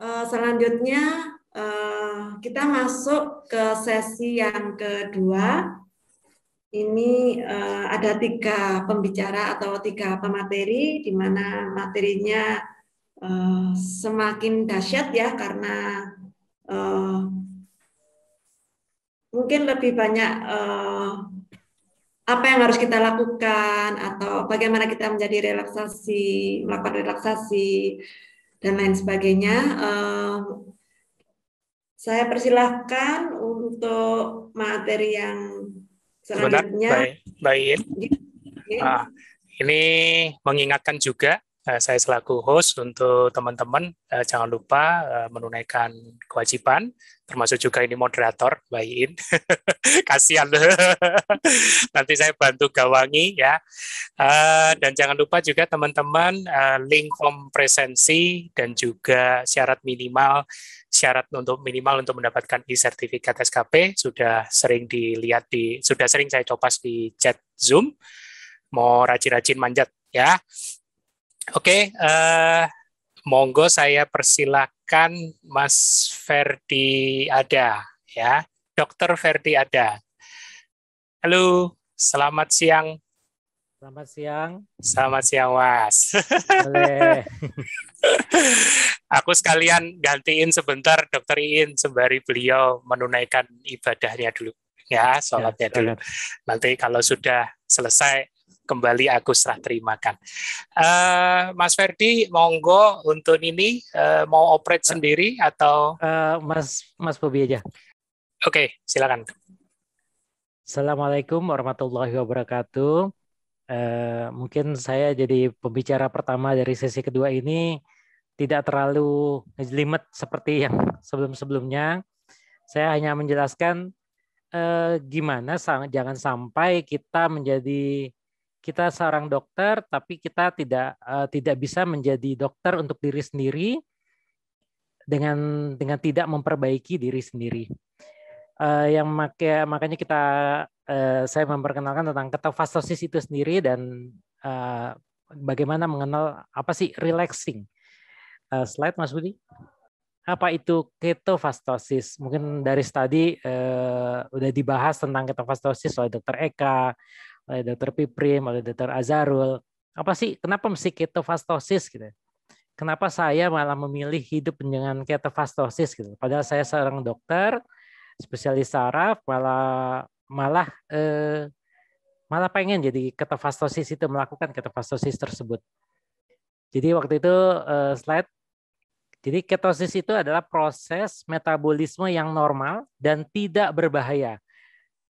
Selanjutnya kita masuk ke sesi yang kedua. Ini ada 3 pembicara atau 3 pemateri, di mana materinya semakin dahsyat ya, karena mungkin lebih banyak apa yang harus kita lakukan atau bagaimana kita melakukan relaksasi dan lain sebagainya. Saya persilahkan untuk materi yang Sebentar, selanjutnya. Mbak Iin. Ini mengingatkan juga, saya selaku host untuk teman-teman, jangan lupa menunaikan kewajiban, termasuk juga ini moderator, Mbak Iin. Kasihan. Nanti saya bantu gawangi ya. Dan jangan lupa juga teman-teman, link form presensi dan juga syarat untuk mendapatkan e-sertifikat SKP sudah sering saya copas di chat Zoom. Mau rajin-rajin manjat ya. Oke, monggo saya persilakan Mas Ferdi ada ya. Dokter Ferdi ada. Halo, selamat siang. Selamat siang. Selamat siang, Mas. Boleh. Aku sekalian gantiin sebentar Dokter Iin sembari beliau menunaikan ibadahnya dulu. Ya, sholatnya dulu. Nanti kalau sudah selesai, kembali aku serah terimakan. Mas Ferdi, monggo untuk ini mau operate sendiri atau Mas Bobi aja. Oke, silakan. Assalamualaikum warahmatullahi wabarakatuh. Mungkin saya jadi pembicara pertama dari sesi kedua ini tidak terlalu ngejelimet seperti yang sebelum-sebelumnya. Saya hanya menjelaskan gimana jangan sampai kita seorang dokter, tapi kita tidak bisa menjadi dokter untuk diri sendiri dengan tidak memperbaiki diri sendiri. Makanya saya memperkenalkan tentang ketofastosis itu sendiri dan bagaimana mengenal apa sih relaxing. Slide Mas Budi. Apa itu ketofastosis? Mungkin dari studi udah dibahas tentang ketofastosis oleh Dr. Eka, oleh Dr. Piprim, oleh Dr. Azharul. Apa sih, kenapa mesti ketofastosis gitu? Kenapa saya malah memilih hidup dengan ketofastosis gitu? Padahal saya seorang dokter, spesialis saraf, malah pengen jadi ketofastosis itu, melakukan ketofastosis tersebut. Jadi waktu itu slide. Jadi ketosis itu adalah proses metabolisme yang normal dan tidak berbahaya.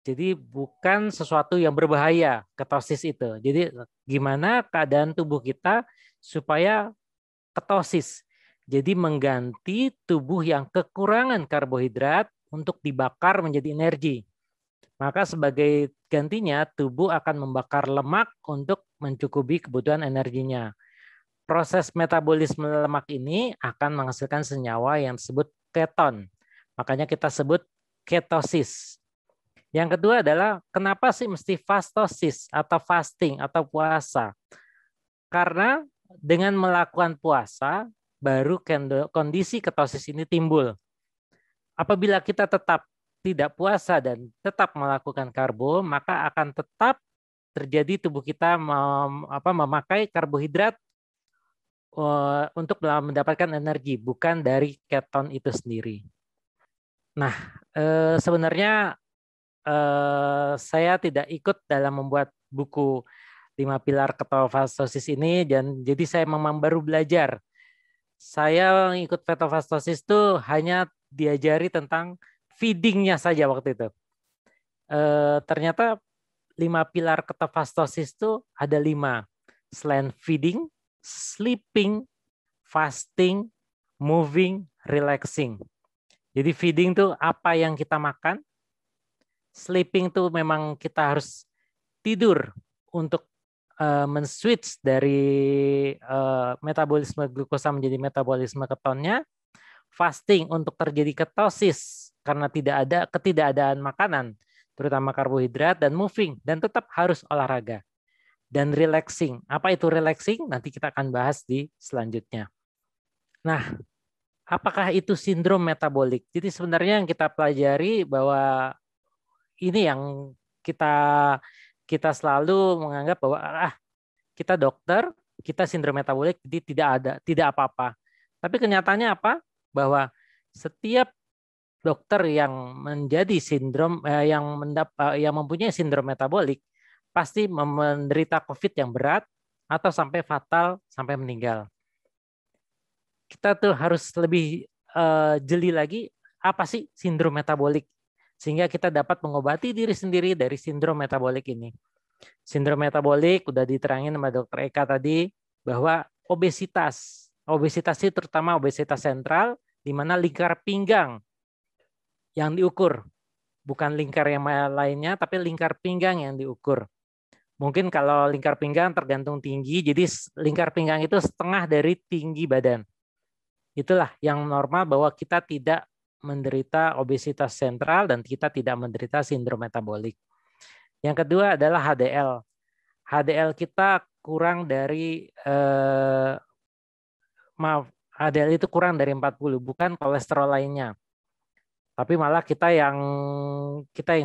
Jadi bukan sesuatu yang berbahaya ketosis itu. Jadi gimana keadaan tubuh kita supaya ketosis. Jadi mengganti tubuh yang kekurangan karbohidrat untuk dibakar menjadi energi. Maka sebagai gantinya tubuh akan membakar lemak untuk mencukupi kebutuhan energinya. Proses metabolisme lemak ini akan menghasilkan senyawa yang disebut keton. Makanya kita sebut ketosis. Yang kedua adalah kenapa sih mesti fastosis atau fasting atau puasa? Karena dengan melakukan puasa baru kondisi ketosis ini timbul. Apabila kita tetap tidak puasa dan tetap melakukan karbo, maka akan tetap terjadi tubuh kita memakai karbohidrat untuk mendapatkan energi, bukan dari keton itu sendiri. Nah, sebenarnya saya tidak ikut dalam membuat buku 5 pilar ketofastosis ini, dan jadi saya memang baru belajar. Saya ikut ketofastosis itu hanya diajari tentang feedingnya saja waktu itu. Ternyata 5 pilar ketofastosis itu ada 5. Selain feeding, sleeping, fasting, moving, relaxing. Jadi feeding tuh apa yang kita makan. Sleeping tuh memang kita harus tidur untuk men-switch dari metabolisme glukosa menjadi metabolisme ketonnya. Fasting untuk terjadi ketosis karena ketidakadaan makanan, terutama karbohidrat, dan moving, dan tetap harus olahraga. Dan relaxing. Apa itu relaxing? Nanti kita akan bahas di selanjutnya. Nah, apakah itu sindrom metabolik? Jadi sebenarnya yang kita pelajari bahwa ini yang kita selalu menganggap bahwa kita dokter, kita sindrom metabolik, jadi tidak apa-apa. Tapi kenyataannya apa? Bahwa setiap dokter yang menjadi sindrom yang mempunyai sindrom metabolik pasti menderita COVID yang berat atau sampai fatal sampai meninggal. Kita tuh harus lebih jeli lagi apa sih sindrom metabolik sehingga kita dapat mengobati diri sendiri dari sindrom metabolik ini. Sindrom metabolik udah diterangin sama Dr. Eka tadi bahwa obesitas itu terutama obesitas sentral di mana lingkar pinggang yang diukur, bukan lingkar yang lainnya tapi lingkar pinggang yang diukur. Mungkin kalau lingkar pinggang tergantung tinggi, jadi lingkar pinggang itu setengah dari tinggi badan. Itulah yang normal bahwa kita tidak menderita obesitas sentral dan kita tidak menderita sindrom metabolik. Yang kedua adalah HDL. HDL kita kurang dari HDL itu kurang dari 40, bukan kolesterol lainnya. Tapi malah kita yang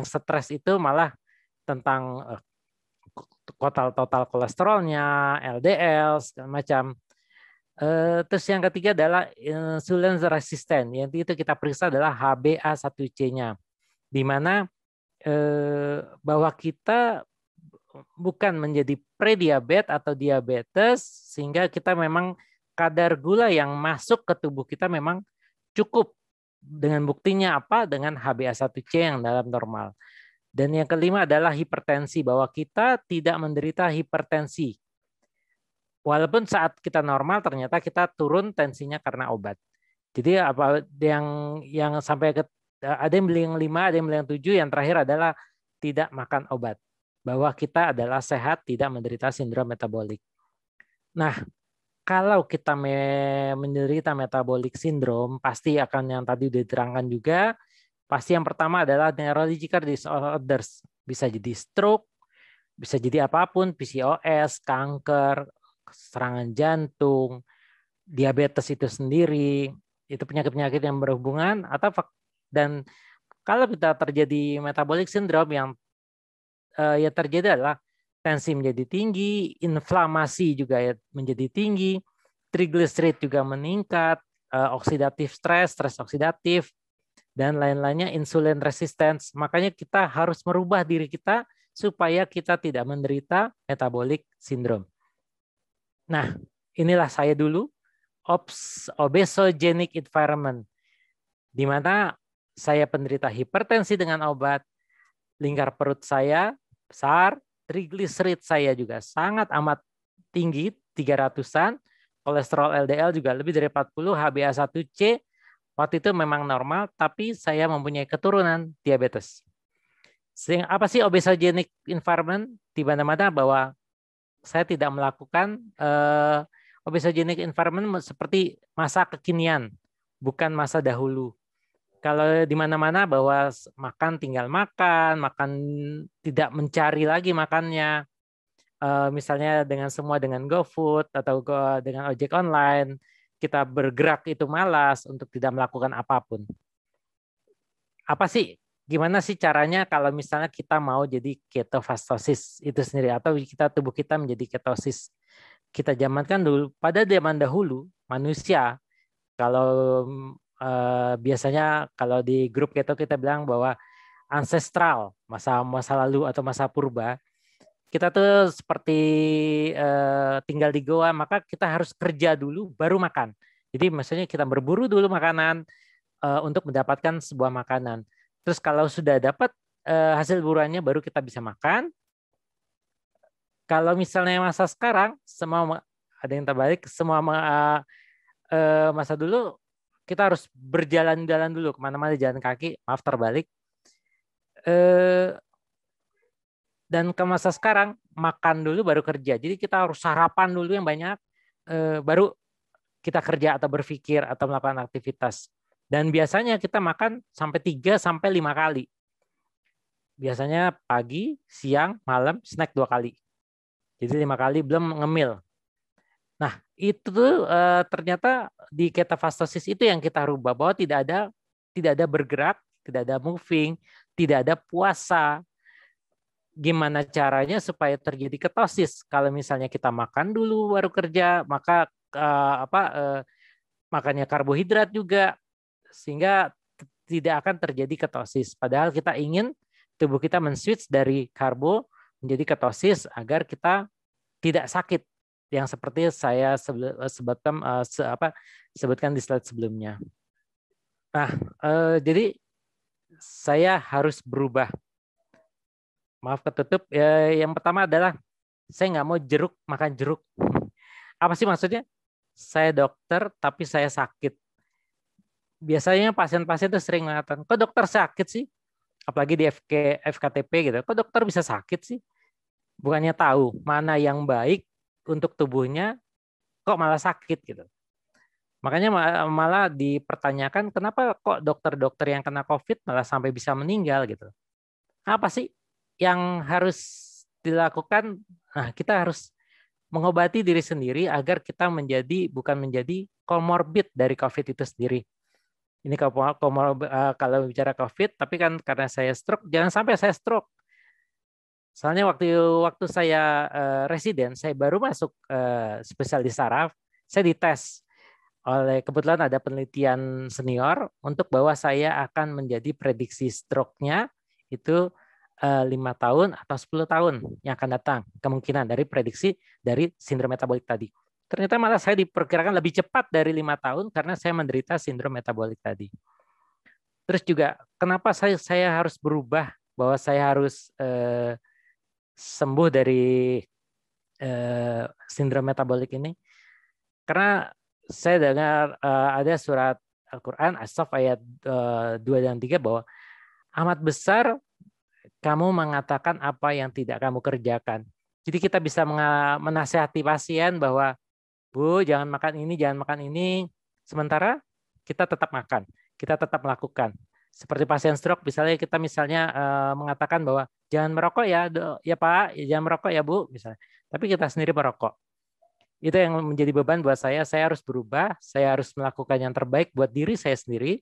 stres itu malah tentang total kolesterolnya, LDL segala macam. Terus yang ketiga adalah insulin resisten. Yang itu kita periksa adalah HbA1c-nya, di mana bahwa kita bukan menjadi prediabetes atau diabetes, sehingga kita memang kadar gula yang masuk ke tubuh kita memang cukup. Dengan buktinya apa? Dengan HbA1c yang dalam normal. Dan yang kelima adalah hipertensi, bahwa kita tidak menderita hipertensi. Walaupun saat kita normal ternyata kita turun tensinya karena obat. Jadi apa yang sampai ada yang bilang 5, ada yang bilang 7, yang terakhir adalah tidak makan obat. Bahwa kita adalah sehat, tidak menderita sindrom metabolik. Nah, kalau kita menderita metabolic syndrome, pasti akan yang tadi diterangkan juga, pasti yang pertama adalah neurological disorders. Bisa jadi stroke, bisa jadi apapun, PCOS, kanker, serangan jantung, diabetes itu sendiri, itu penyakit-penyakit yang berhubungan, dan kalau kita terjadi metabolic syndrome yang terjadi adalah tensi menjadi tinggi, inflamasi juga menjadi tinggi, triglyceride juga meningkat, oksidatif stres oksidatif, dan lain-lainnya, insulin resistance. Makanya kita harus merubah diri kita supaya kita tidak menderita metabolic syndrome. Nah, inilah saya dulu, obesogenic environment, di mana saya penderita hipertensi dengan obat, lingkar perut saya besar, triglycerid saya juga sangat amat tinggi, 300-an, kolesterol LDL juga lebih dari 40, HbA1c waktu itu memang normal, tapi saya mempunyai keturunan diabetes. Sehingga apa sih obesogenic environment? Di mana-mana bahwa saya tidak melakukan obesogenic environment seperti masa kekinian, bukan masa dahulu. Kalau di mana-mana bahwa makan tinggal makan tidak mencari lagi makannya. Misalnya dengan GoFood atau dengan ojek online, kita bergerak itu malas untuk tidak melakukan apapun. Gimana sih caranya kalau misalnya kita mau jadi ketofastosis itu sendiri, atau tubuh kita menjadi ketosis? Kita zamankan dulu, pada zaman dahulu manusia, kalau biasanya kalau di grup keto kita bilang bahwa ancestral, masa lalu atau masa purba, kita tuh seperti tinggal di goa, maka kita harus kerja dulu baru makan. Jadi maksudnya kita berburu dulu makanan untuk mendapatkan sebuah makanan. Terus kalau sudah dapat hasil buruannya baru kita bisa makan. Kalau misalnya masa sekarang, semua ada yang terbalik, semua masa dulu kita harus berjalan-jalan dulu kemana-mana, jalan kaki, maaf terbalik. Dan ke masa sekarang makan dulu baru kerja. Jadi kita harus sarapan dulu yang banyak, baru kita kerja atau berpikir atau melakukan aktivitas. Dan biasanya kita makan sampai 3-5 kali. Biasanya pagi, siang, malam, snack 2 kali. Jadi 5 kali belum ngemil. Nah, itu tuh ternyata di ketofastosis itu yang kita rubah, bahwa tidak ada bergerak, tidak ada moving, tidak ada puasa. Gimana caranya supaya terjadi ketosis? Kalau misalnya kita makan dulu baru kerja, maka makannya karbohidrat juga, sehingga tidak akan terjadi ketosis. Padahal kita ingin tubuh kita men-switch dari karbo menjadi ketosis agar kita tidak sakit, yang seperti saya sebutkan di slide sebelumnya. Nah, jadi saya harus berubah. Maaf ketutup. Yang pertama adalah saya nggak mau makan jeruk. Apa sih maksudnya? Saya dokter tapi saya sakit. Biasanya pasien-pasien itu sering mengatakan, kok dokter sakit sih? Apalagi di FKTP gitu. Kok dokter bisa sakit sih? Bukannya tahu mana yang baik untuk tubuhnya, kok malah sakit gitu. Makanya malah dipertanyakan kenapa kok dokter-dokter yang kena COVID malah sampai bisa meninggal gitu. Apa sih yang harus dilakukan? Nah, kita harus mengobati diri sendiri agar kita bukan menjadi komorbid dari COVID itu sendiri. Ini kalau bicara COVID, tapi kan karena saya stroke, jangan sampai saya stroke. Soalnya waktu saya residen, saya baru masuk spesialis saraf, saya dites kebetulan ada penelitian senior untuk bahwa saya akan menjadi prediksi stroke-nya itu 5 tahun atau 10 tahun yang akan datang, kemungkinan dari prediksi dari sindrom metabolik tadi. Ternyata malah saya diperkirakan lebih cepat dari 5 tahun karena saya menderita sindrom metabolik tadi. Terus juga kenapa saya harus berubah, bahwa saya harus sembuh dari sindrom metabolik ini? Karena saya dengar ada surat Al-Quran, As-Saff ayat 2 dan 3 bahwa amat besar kamu mengatakan apa yang tidak kamu kerjakan. Jadi kita bisa menasihati pasien bahwa, Bu, jangan makan ini, jangan makan ini. Sementara kita tetap makan, kita tetap melakukan. Seperti pasien stroke, misalnya kita mengatakan bahwa jangan merokok ya Pak, jangan merokok ya Bu, misalnya. Tapi kita sendiri merokok. Itu yang menjadi beban buat saya harus berubah, saya harus melakukan yang terbaik buat diri saya sendiri,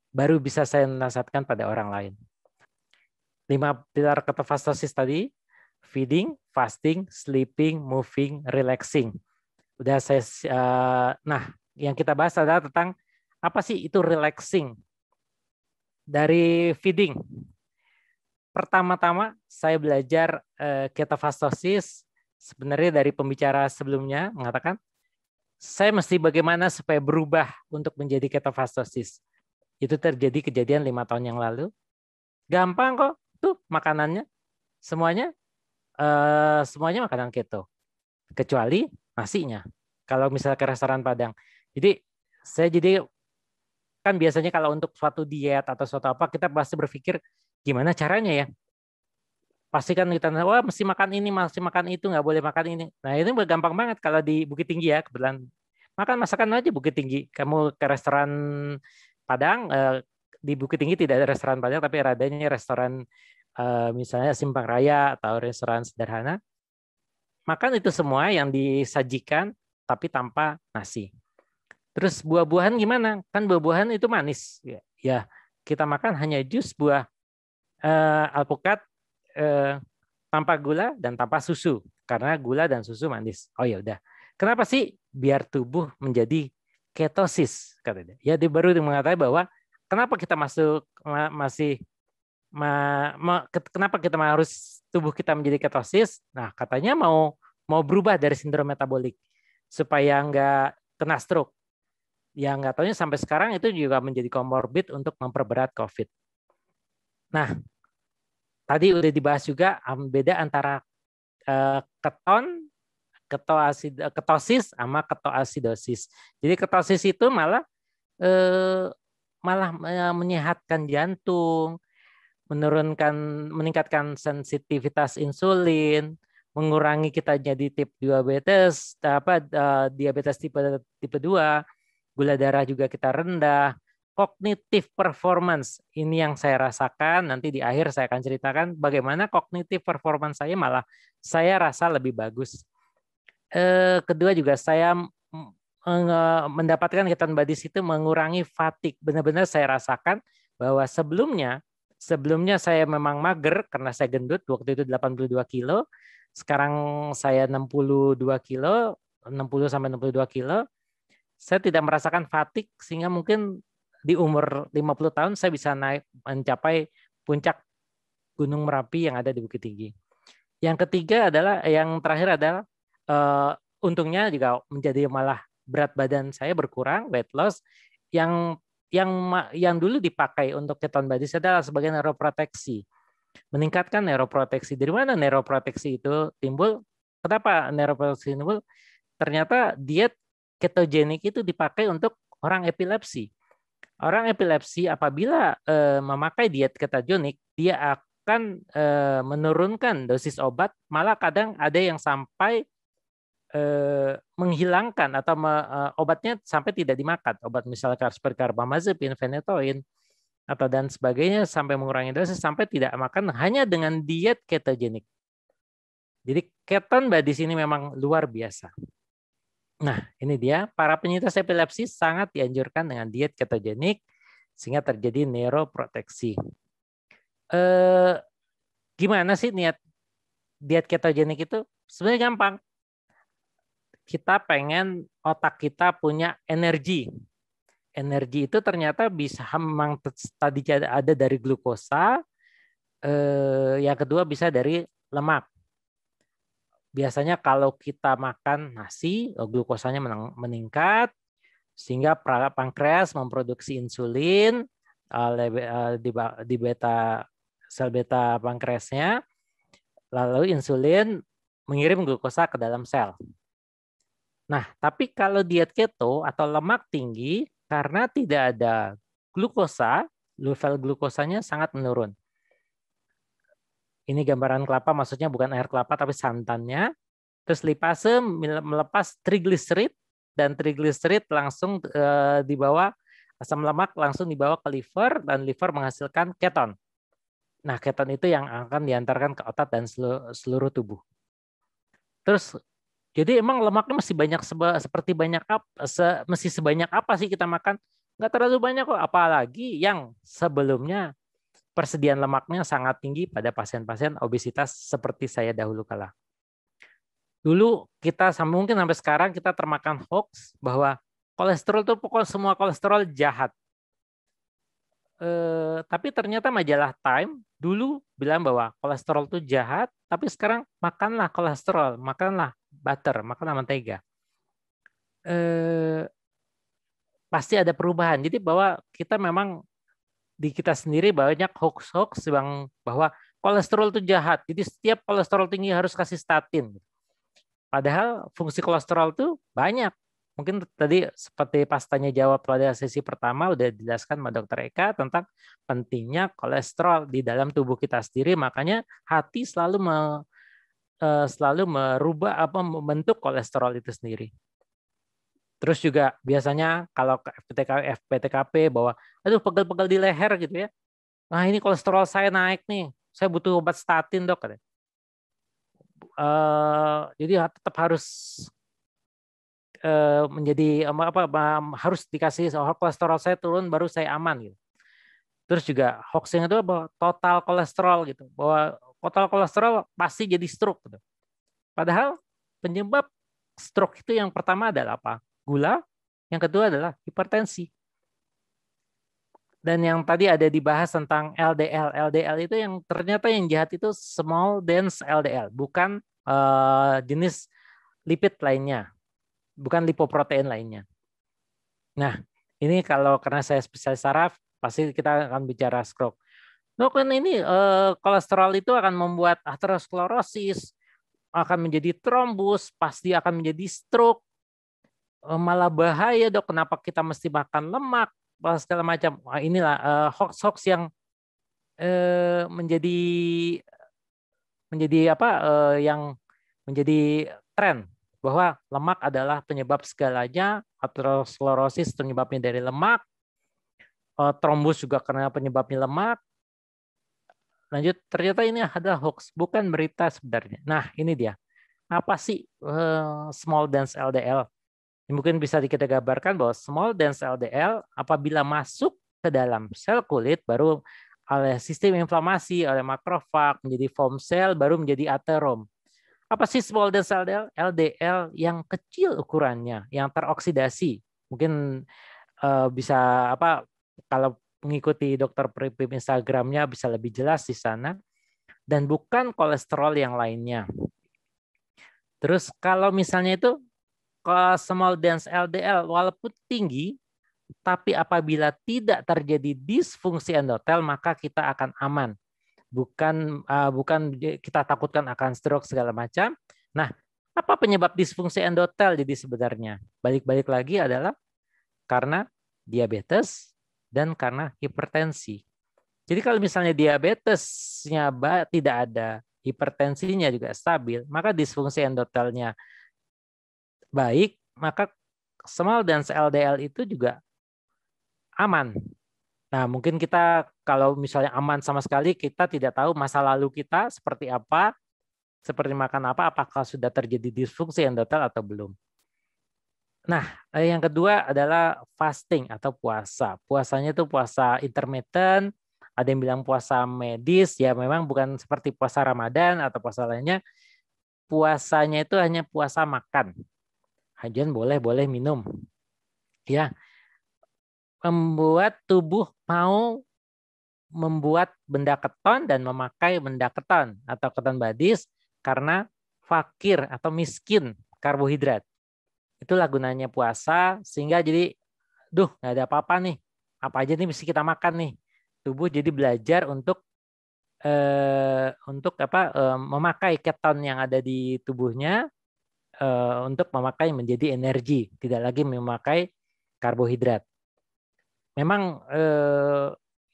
baru bisa saya menasihatkan pada orang lain. 5 pilar ketofastosis tadi, feeding, fasting, sleeping, moving, relaxing. Udah nah, yang kita bahas adalah tentang apa sih itu relaxing. Dari feeding. Pertama-tama saya belajar ketofastosis. Sebenarnya dari pembicara sebelumnya mengatakan, saya mesti bagaimana supaya berubah untuk menjadi ketofastosis. Itu terjadi kejadian 5 tahun yang lalu. Gampang kok, tuh makanannya. Semuanya makanan keto. Kecuali nasinya. Kalau misalnya ke restoran Padang. Jadi kan biasanya kalau untuk suatu diet atau suatu apa, kita pasti berpikir gimana caranya ya. Pastikan kita, wah mesti makan ini, mesti makan itu, nggak boleh makan ini. Nah ini gampang banget kalau di Bukit Tinggi ya, kebetulan makan masakan aja Bukit Tinggi. Kamu ke restoran Padang, di Bukit Tinggi tidak ada restoran Padang, tapi adanya restoran misalnya Simpang Raya atau restoran sederhana. Makan itu semua yang disajikan, tapi tanpa nasi. Terus buah-buahan gimana? Kan buah-buahan itu manis. Ya, kita makan hanya jus buah alpukat tanpa gula dan tanpa susu, karena gula dan susu manis. Oh ya udah. Kenapa sih? Biar tubuh menjadi ketosis, katanya. Ya dia baru mengatakan bahwa kenapa kita kenapa kita harus tubuh kita menjadi ketosis? Nah, katanya mau berubah dari sindrom metabolik supaya nggak kena stroke. Ya nggak taunya sampai sekarang itu juga menjadi komorbid untuk memperberat COVID. Nah, tadi udah dibahas juga beda antara ketosis sama ketoasidosis. Jadi ketosis itu malah menyehatkan jantung, meningkatkan sensitivitas insulin, mengurangi kita jadi diabetes tipe 2, gula darah juga kita rendah. Cognitive performance, ini yang saya rasakan. Nanti di akhir saya akan ceritakan bagaimana cognitive performance saya malah saya rasa lebih bagus. Kedua juga saya mendapatkan ketone bodies itu mengurangi fatigue. Benar-benar saya rasakan bahwa sebelumnya saya memang mager karena saya gendut, waktu itu 82 kilo. Sekarang saya 62 kilo, 60 sampai 62 kilo. Saya tidak merasakan fatigue sehingga mungkin di umur 50 tahun saya bisa naik mencapai puncak Gunung Merapi yang ada di Bukit Tinggi. Yang ketiga adalah, yang terakhir adalah untungnya juga menjadi malah berat badan saya berkurang, weight loss. Yang dulu dipakai untuk ketone bodies adalah sebagai neuroproteksi, meningkatkan neuroproteksi. Dari mana neuroproteksi itu timbul? Kenapa neuroproteksi timbul? Ternyata diet ketogenik itu dipakai untuk orang epilepsi. Orang epilepsi apabila memakai diet ketogenik, dia akan menurunkan dosis obat, malah kadang ada yang sampai menghilangkan atau obatnya sampai tidak dimakan. Obat misalnya seperti carbamazepine, phenytoin, atau dan sebagainya, sampai mengurangi dosis, sampai tidak makan hanya dengan diet ketogenik. Jadi ketone bodies ini memang luar biasa. Nah, ini dia, para penyintas epilepsi sangat dianjurkan dengan diet ketogenik sehingga terjadi neuroproteksi. Gimana sih niat diet ketogenik itu? Sebenarnya gampang. Kita pengen otak kita punya energi. Energi itu ternyata bisa memang tadi ada dari glukosa, yang kedua bisa dari lemak. Biasanya kalau kita makan nasi, glukosanya meningkat, sehingga pankreas memproduksi insulin di beta sel beta pankreasnya, lalu insulin mengirim glukosa ke dalam sel. Nah, tapi kalau diet keto atau lemak tinggi, karena tidak ada glukosa, level glukosanya sangat menurun. Ini gambaran kelapa, maksudnya bukan air kelapa, tapi santannya. Terus lipase melepas trigliserid, dan trigliserid langsung dibawa, asam lemak langsung dibawa ke liver, dan liver menghasilkan keton. Nah, keton itu yang akan diantarkan ke otak dan seluruh tubuh. Terus jadi emang lemaknya masih banyak mesti sebanyak apa sih kita makan? Nggak terlalu banyak kok, apalagi yang sebelumnya persediaan lemaknya sangat tinggi pada pasien-pasien obesitas seperti saya dahulu kala. Dulu kita mungkin sampai sekarang kita termakan hoax bahwa kolesterol itu pokoknya semua kolesterol jahat. Tapi ternyata majalah Time dulu bilang bahwa kolesterol itu jahat, tapi sekarang makanlah kolesterol, makanlah butter, makanlah mentega. Pasti ada perubahan. Jadi bahwa kita memang di kita sendiri banyak hoax-hoax bahwa kolesterol itu jahat. Jadi setiap kolesterol tinggi harus kasih statin. Padahal fungsi kolesterol itu banyak. Mungkin tadi seperti pas tanya jawab pada sesi pertama udah dijelaskan sama Dr. Eka tentang pentingnya kolesterol di dalam tubuh kita sendiri. Makanya hati selalu merubah membentuk kolesterol itu sendiri. Terus juga biasanya kalau FPTKP bahwa aduh pegel-pegel di leher gitu ya. Nah, ini kolesterol saya naik nih. Saya butuh obat statin, Dok. Jadi tetap harus harus dikasih kolesterol saya turun baru saya aman gitu. Terus juga hoaxing itu bahwa total kolesterol gitu, bahwa total kolesterol pasti jadi stroke gitu. Padahal penyebab stroke itu yang pertama adalah apa? Gula, yang kedua adalah hipertensi. Dan yang tadi ada dibahas tentang LDL. LDL itu yang ternyata yang jahat itu small dense LDL, bukan jenis lipid lainnya. Bukan lipoprotein lainnya. Nah, ini kalau karena saya spesialis saraf, pasti kita akan bicara stroke. Nah, kan ini kolesterol itu akan membuat aterosklerosis, akan menjadi trombus, pasti akan menjadi stroke. Malah bahaya, Dok, kenapa kita mesti makan lemak, segala macam. Wah, inilah hoax-hoax yang yang menjadi tren. Bahwa lemak adalah penyebab segalanya, aterosklerosis penyebabnya dari lemak, trombus juga karena penyebabnya lemak. Lanjut, ternyata ini adalah hoax, bukan berita sebenarnya. Nah, ini dia. Apa sih small dense LDL? Mungkin bisa kita gambarkan bahwa small dense LDL apabila masuk ke dalam sel kulit baru oleh sistem inflamasi, oleh makrofag menjadi foam cell, baru menjadi aterom. Apa sih small dense LDL? LDL yang kecil ukurannya, yang teroksidasi. Mungkin bisa kalau mengikuti dokter Pripim Instagramnya bisa lebih jelas di sana. Dan bukan kolesterol yang lainnya. Terus kalau misalnya itu small dense LDL walaupun tinggi, tapi apabila tidak terjadi disfungsi endotel maka kita akan aman. Bukan kita takutkan akan stroke segala macam. Nah, apa penyebab disfungsi endotel jadi sebenarnya? Balik-balik lagi adalah karena diabetes dan karena hipertensi. Jadi kalau misalnya diabetesnya tidak ada, hipertensinya juga stabil, maka disfungsi endotelnya baik, maka small dense LDL itu juga aman. Nah, mungkin kita kalau misalnya aman sama sekali, kita tidak tahu masa lalu kita seperti apa, seperti makan apa, apakah sudah terjadi disfungsi endotel atau belum. Nah, yang kedua adalah fasting atau puasa. Puasanya itu puasa intermittent, ada yang bilang puasa medis, ya memang bukan seperti puasa Ramadan atau puasa lainnya. Puasanya itu hanya puasa makan. Hajian boleh minum. Ya, membuat tubuh mau membuat benda keton dan memakai benda keton atau keton badis karena fakir atau miskin karbohidrat. Itulah gunanya puasa, sehingga jadi, nggak ada apa-apa nih. Apa aja nih mesti kita makan nih. Tubuh jadi belajar untuk memakai keton yang ada di tubuhnya untuk memakai menjadi energi, tidak lagi memakai karbohidrat. Memang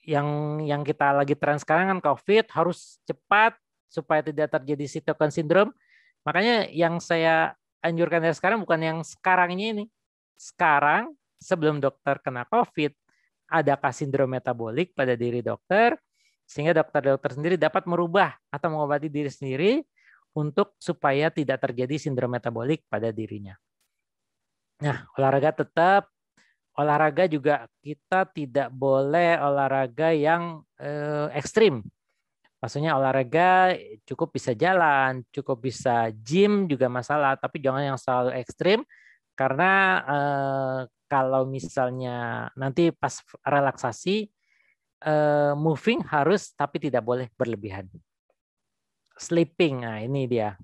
yang kita lagi tren sekarang kan COVID harus cepat supaya tidak terjadi cytokine syndrome. Makanya yang saya anjurkan dari sekarang bukan yang sekarang ini. Sekarang sebelum dokter kena COVID, adakah sindrom metabolik pada diri dokter, sehingga dokter-dokter sendiri dapat merubah atau mengobati diri sendiri untuk supaya tidak terjadi sindrom metabolik pada dirinya. Nah, olahraga juga kita tidak boleh olahraga yang ekstrim. Maksudnya olahraga cukup bisa jalan, cukup bisa gym juga masalah, tapi jangan yang selalu ekstrim karena kalau misalnya nanti pas relaksasi moving harus tapi tidak boleh berlebihan. Sleeping, nah ini dia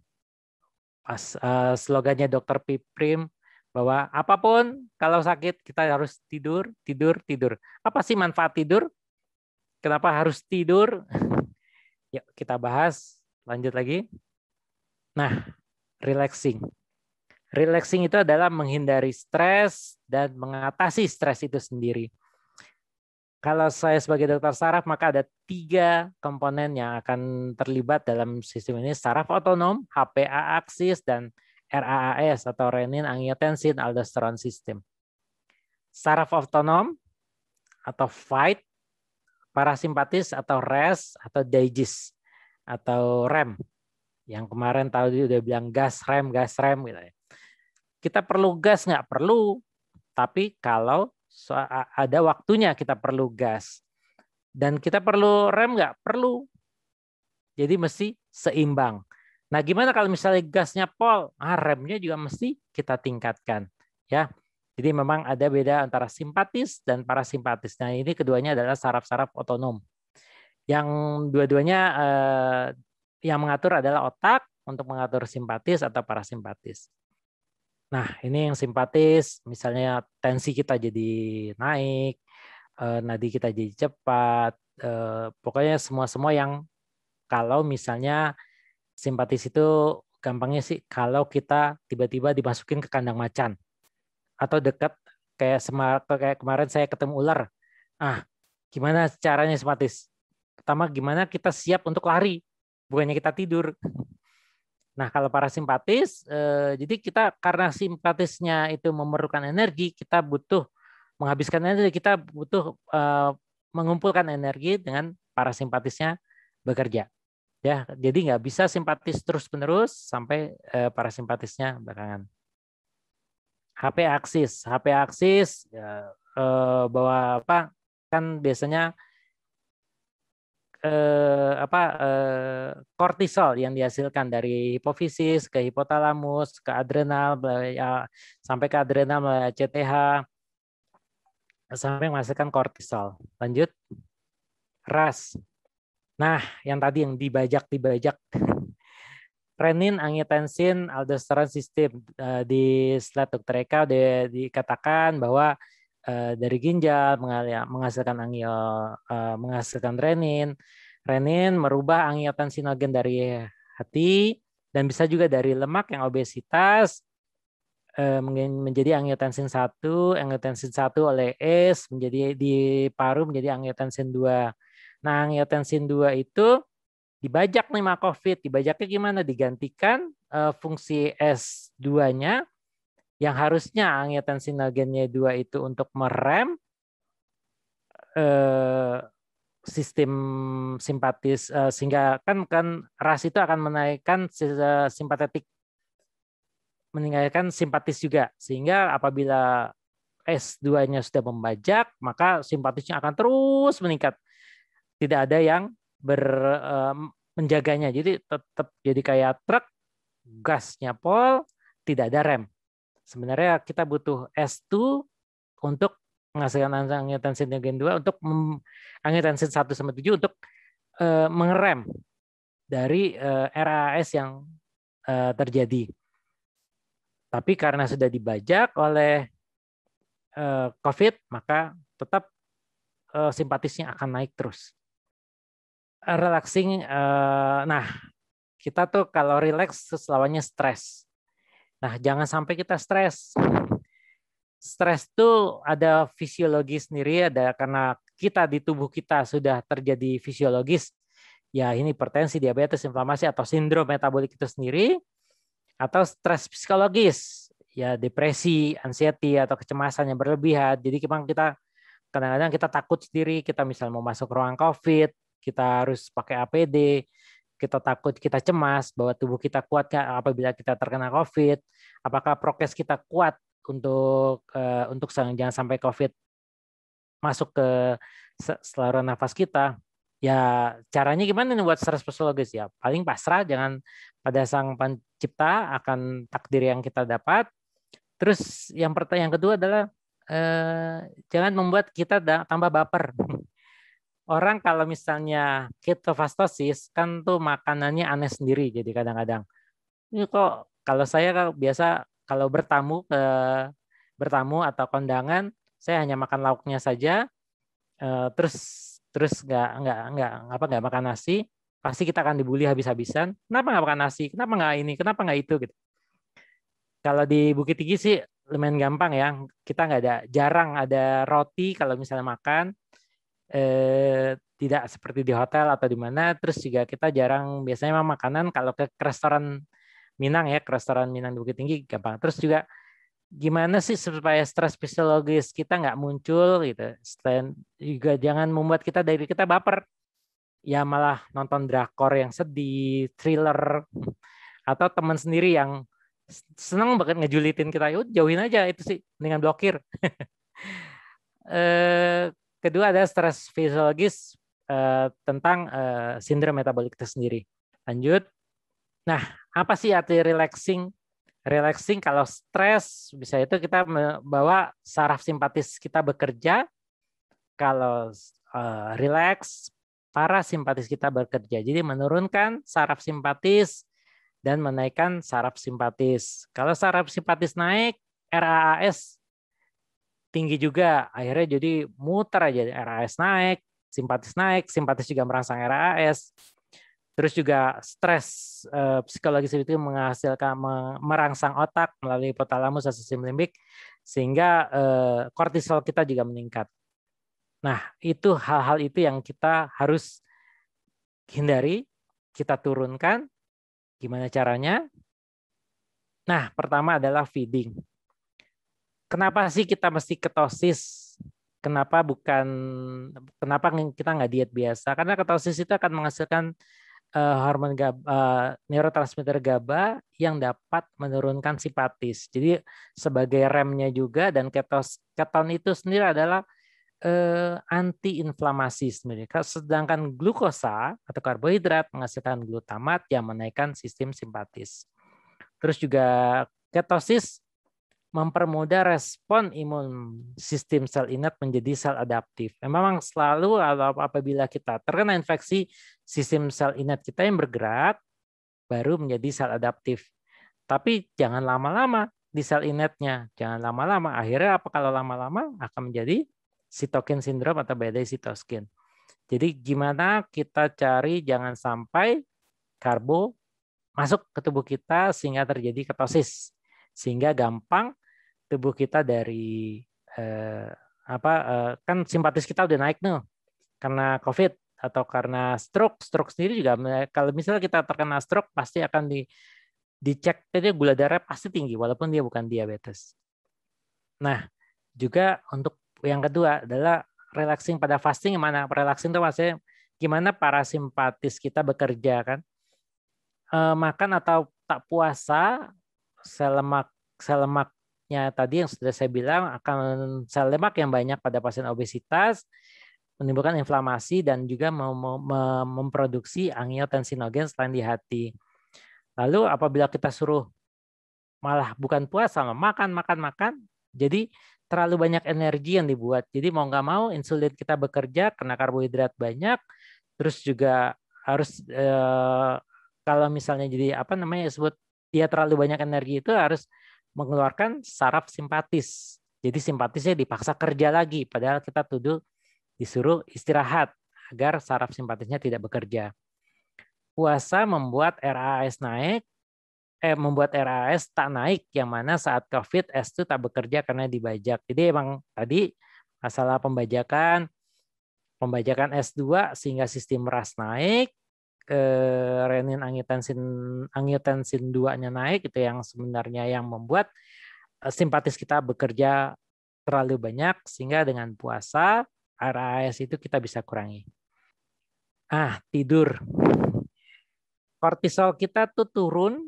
slogannya Dr. Piprim bahwa apapun kalau sakit kita harus tidur. Apa sih manfaat tidur? Kenapa harus tidur? Yuk kita bahas, lanjut lagi. Nah, relaxing. Relaxing itu adalah menghindari stres dan mengatasi stres itu sendiri. Kalau saya sebagai dokter saraf, maka ada 3 komponen yang akan terlibat dalam sistem ini. Saraf otonom, HPA aksis, dan RAAS atau renin, angiotensin, aldosteron system. Saraf otonom atau fight, parasimpatis atau rest atau digest atau rem. Yang kemarin tadi udah bilang gas rem gitu ya. Kita perlu gas nggak? Perlu. Tapi kalau ada waktunya kita perlu gas. Dan kita perlu rem nggak? Perlu. Jadi mesti seimbang. Nah, gimana kalau misalnya gasnya pol? Remnya juga mesti kita tingkatkan, ya. Jadi memang ada beda antara simpatis dan parasimpatis. Nah, ini keduanya adalah saraf-saraf otonom. Yang dua-duanya yang mengatur adalah otak untuk mengatur simpatis atau parasimpatis. Nah, ini yang simpatis, misalnya tensi kita jadi naik, nadi kita jadi cepat, pokoknya semua yang kalau misalnya simpatis itu gampangnya sih kalau kita tiba-tiba dimasukin ke kandang macan atau dekat kayak kemarin saya ketemu ular. Gimana caranya simpatis? Pertama, gimana kita siap untuk lari, bukannya kita tidur. Nah, kalau parasimpatis, jadi kita karena simpatisnya itu memerlukan energi, kita butuh menghabiskan energi, kita butuh mengumpulkan energi dengan parasimpatisnya bekerja. Ya, jadi nggak bisa simpatis terus-menerus sampai parasimpatisnya belakangan. HP aksis ya, bahwa apa kan biasanya kortisol yang dihasilkan dari hipofisis ke hipotalamus ke adrenal ya, sampai ke adrenal melalui CTH sampai menghasilkan kortisol. Lanjut, RAS. Nah, yang tadi yang dibajak. Renin, angiotensin, aldosteron sistem. Di slide Dr. Eka dikatakan bahwa dari ginjal menghasilkan renin. Renin merubah angiotensinogen dari hati dan bisa juga dari lemak yang obesitas menjadi angiotensin 1 oleh ACE menjadi di paru menjadi angiotensin 2. Nah, angiotensin 2 itu dibajak nih sama COVID. Dibajaknya gimana? Digantikan fungsi S2-nya yang harusnya angiotensinogennya 2 itu untuk merem sistem simpatis sehingga kan RAS itu akan menaikkan simpatetik meninggalkan simpatis juga sehingga apabila S2-nya sudah membajak maka simpatisnya akan terus meningkat. Tidak ada yang menjaganya. Jadi tetap jadi kayak truk, gasnya pol, tidak ada rem. Sebenarnya kita butuh S2 untuk menghasilkan angiotensin 2 untuk angiotensin 1 sampai 7 untuk mengerem dari RAS yang terjadi. Tapi karena sudah dibajak oleh COVID, maka tetap simpatisnya akan naik terus. Relaxing, nah kita tuh kalau relax lawannya stres. Nah jangan sampai kita stres. Stres tuh ada fisiologi sendiri, ada karena kita di tubuh kita sudah terjadi fisiologis. Ya ini hipertensi, diabetes, inflamasi atau sindrom metabolik itu sendiri. Atau stres psikologis, ya depresi, anxiety atau kecemasan yang berlebihan. Jadi memang kita kadang-kadang kita takut sendiri, kita misalnya mau masuk ruang COVID, kita harus pakai APD, kita takut, kita cemas bahwa tubuh kita kuat apabila kita terkena COVID, apakah prokes kita kuat untuk jangan sampai COVID masuk ke saluran nafas kita. Ya caranya gimana nih buat stres psikologis ya? Paling pasrah, jangan pada sang pencipta akan takdir yang kita dapat. Terus yang kedua adalah jangan membuat kita tambah baper. Orang kalau misalnya ketofastosis kan tuh makanannya aneh sendiri. Jadi kadang-kadang ini kok kalau saya biasa kalau bertamu atau kondangan saya hanya makan lauknya saja. Terus nggak makan nasi, pasti kita akan dibully habis-habisan. Kenapa nggak makan nasi? Kenapa nggak ini? Kenapa nggak itu? Gitu. Kalau di Bukit Tinggi sih lumayan gampang ya. Kita jarang ada roti kalau misalnya makan. Tidak seperti di hotel atau di mana. Terus juga kita jarang biasanya makanan kalau ke restoran Minang ya, ke restoran Minang di Bukit Tinggi gampang. Terus juga gimana sih supaya stres fisiologis kita nggak muncul gitu. Dan juga jangan membuat kita baper. Ya malah nonton drakor yang sedih, thriller, atau teman sendiri yang senang banget ngejulitin kita. Yuk, jauhin aja itu sih, dengan blokir. Kedua ada stres fisiologis tentang sindrom metabolik itu sendiri. Lanjut. Nah, apa sih arti relaxing? Relaxing kalau stres bisa itu kita membawa saraf simpatis kita bekerja. Kalau relax, parasimpatis kita bekerja. Jadi menurunkan saraf simpatis dan menaikkan saraf simpatis. Kalau saraf simpatis naik, RAAS tinggi juga. Akhirnya jadi muter aja. RAAS naik, simpatis juga merangsang RAAS. Terus juga stres psikologis itu menghasilkan merangsang otak melalui hipotalamus dan sistem limbik sehingga kortisol kita juga meningkat. Nah, itu hal-hal itu yang kita harus hindari, kita turunkan. Gimana caranya? Nah, pertama adalah feeding. Kenapa sih kita mesti ketosis? Kenapa kita nggak diet biasa? Karena ketosis itu akan menghasilkan hormon neurotransmitter GABA yang dapat menurunkan simpatis. Jadi sebagai remnya juga, dan keton itu sendiri adalah anti-inflamasi sebenarnya. Sedangkan glukosa atau karbohidrat menghasilkan glutamat yang menaikkan sistem simpatis. Terus juga ketosis mempermudah respon imun sistem sel innate menjadi sel adaptif. Memang selalu apabila kita terkena infeksi, sistem sel innate kita yang bergerak baru menjadi sel adaptif. Tapi jangan lama-lama di sel innate-nya, jangan lama-lama. Akhirnya apa kalau lama-lama akan menjadi cytokine syndrome atau badai sitokine. Jadi gimana kita cari jangan sampai karbo masuk ke tubuh kita sehingga terjadi ketosis, sehingga gampang tubuh kita dari kan simpatis kita udah naik nih karena COVID atau karena stroke. Stroke sendiri juga kalau misalnya kita terkena stroke pasti akan dicek jadi gula darah pasti tinggi walaupun dia bukan diabetes. Nah, juga untuk yang kedua adalah relaxing pada fasting. Gimana relaxing itu maksudnya gimana parasimpatis kita bekerja kan? Makan atau tak puasa, sel lemaknya tadi yang sudah saya bilang akan sel lemak yang banyak pada pasien obesitas menimbulkan inflamasi dan juga memproduksi angiotensinogen selain di hati. Lalu apabila kita suruh malah bukan puasa, makan, jadi terlalu banyak energi yang dibuat. Jadi mau nggak mau insulin kita bekerja karena karbohidrat banyak, terus juga harus kalau misalnya jadi disebut dia terlalu banyak energi itu harus mengeluarkan saraf simpatis. Jadi simpatisnya dipaksa kerja lagi, padahal kita disuruh istirahat agar saraf simpatisnya tidak bekerja. Puasa membuat RAS tak naik, yang mana saat COVID S2 tak bekerja karena dibajak. Jadi emang tadi masalah pembajakan S2 sehingga sistem RAS naik, renin angiotensin 2-nya naik, itu yang sebenarnya yang membuat simpatis kita bekerja terlalu banyak, sehingga dengan puasa RAS itu kita bisa kurangi. Tidur. Kortisol kita tuh turun,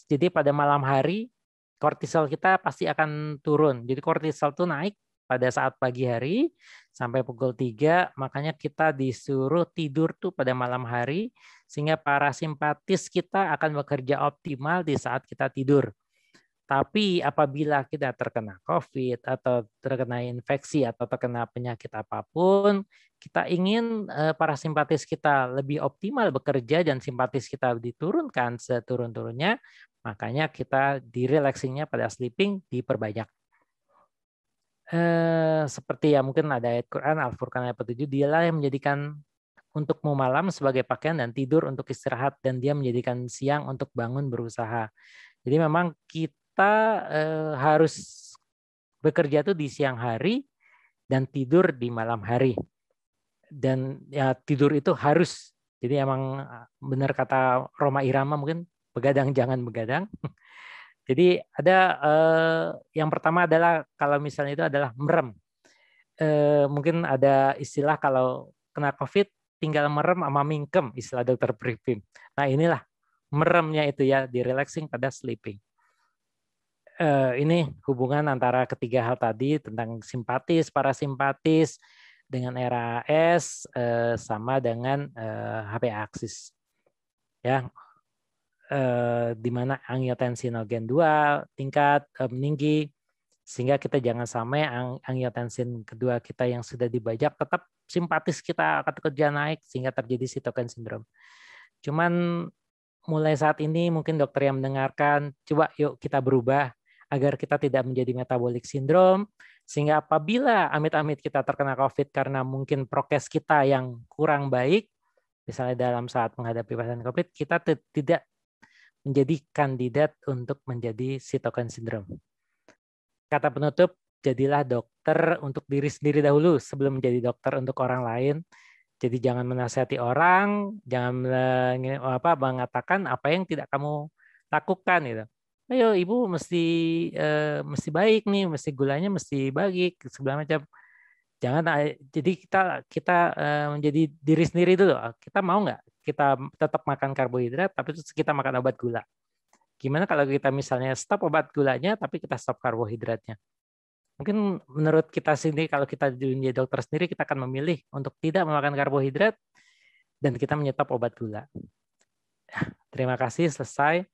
jadi pada malam hari kortisol kita pasti akan turun. Jadi kortisol tuh naik pada saat pagi hari sampai pukul 3, makanya kita disuruh tidur tuh pada malam hari sehingga parasimpatis kita akan bekerja optimal di saat kita tidur. Tapi apabila kita terkena COVID atau terkena infeksi atau terkena penyakit apapun, kita ingin parasimpatis kita lebih optimal bekerja dan simpatis kita diturunkan seturun-turunnya, makanya kita di relaxingnya pada sleeping diperbanyak. Seperti ya mungkin ada ayat Quran Al-Furqan ayat 7, dialah yang menjadikan untukmu malam sebagai pakaian dan tidur untuk istirahat, dan dia menjadikan siang untuk bangun berusaha. Jadi memang kita harus bekerja tuh di siang hari dan tidur di malam hari. Dan ya tidur itu harus. Jadi emang benar kata Roma Irama mungkin, begadang jangan begadang. Jadi ada yang pertama adalah kalau misalnya itu adalah merem. Mungkin ada istilah kalau kena COVID tinggal merem sama mingkem, istilah dokter Pripim. Nah inilah meremnya itu ya, di relaxing pada sleeping. Ini hubungan antara ketiga hal tadi tentang simpatis, parasimpatis dengan RAS sama dengan HPA aksis. Ya. Di mana angiotensinogen 2 tingkat meninggi, sehingga kita jangan sampai angiotensin kedua kita yang sudah dibajak tetap simpatis kita akan kerja naik sehingga terjadi cytokine syndrome. Cuman mulai saat ini mungkin dokter yang mendengarkan, coba yuk kita berubah agar kita tidak menjadi metabolic syndrome, sehingga apabila amit-amit kita terkena COVID karena mungkin prokes kita yang kurang baik, misalnya dalam saat menghadapi pasien COVID, kita tidak menjadi kandidat untuk menjadi cytokine syndrome. Kata penutup, jadilah dokter untuk diri sendiri dahulu sebelum menjadi dokter untuk orang lain. Jadi jangan menasihati orang, jangan mengatakan apa yang tidak kamu lakukan gitu. Ayo ibu mesti baik nih, mesti gulanya mesti baik segala macam. Jadi kita menjadi diri sendiri dulu. Kita mau nggak kita tetap makan karbohidrat, tapi terus kita makan obat gula? Gimana kalau kita misalnya stop obat gulanya, tapi kita stop karbohidratnya? Mungkin menurut kita sendiri, kalau kita jadi dokter sendiri, kita akan memilih untuk tidak memakan karbohidrat dan kita menyetop obat gula. Terima kasih, selesai.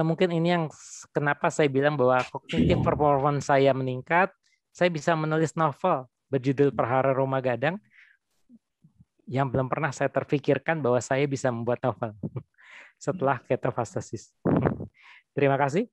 Mungkin ini yang kenapa saya bilang bahwa kognitif performance saya meningkat. Saya bisa menulis novel berjudul Perhara Roma Gadang yang belum pernah saya terfikirkan bahwa saya bisa membuat novel setelah ketofastosis. Terima kasih.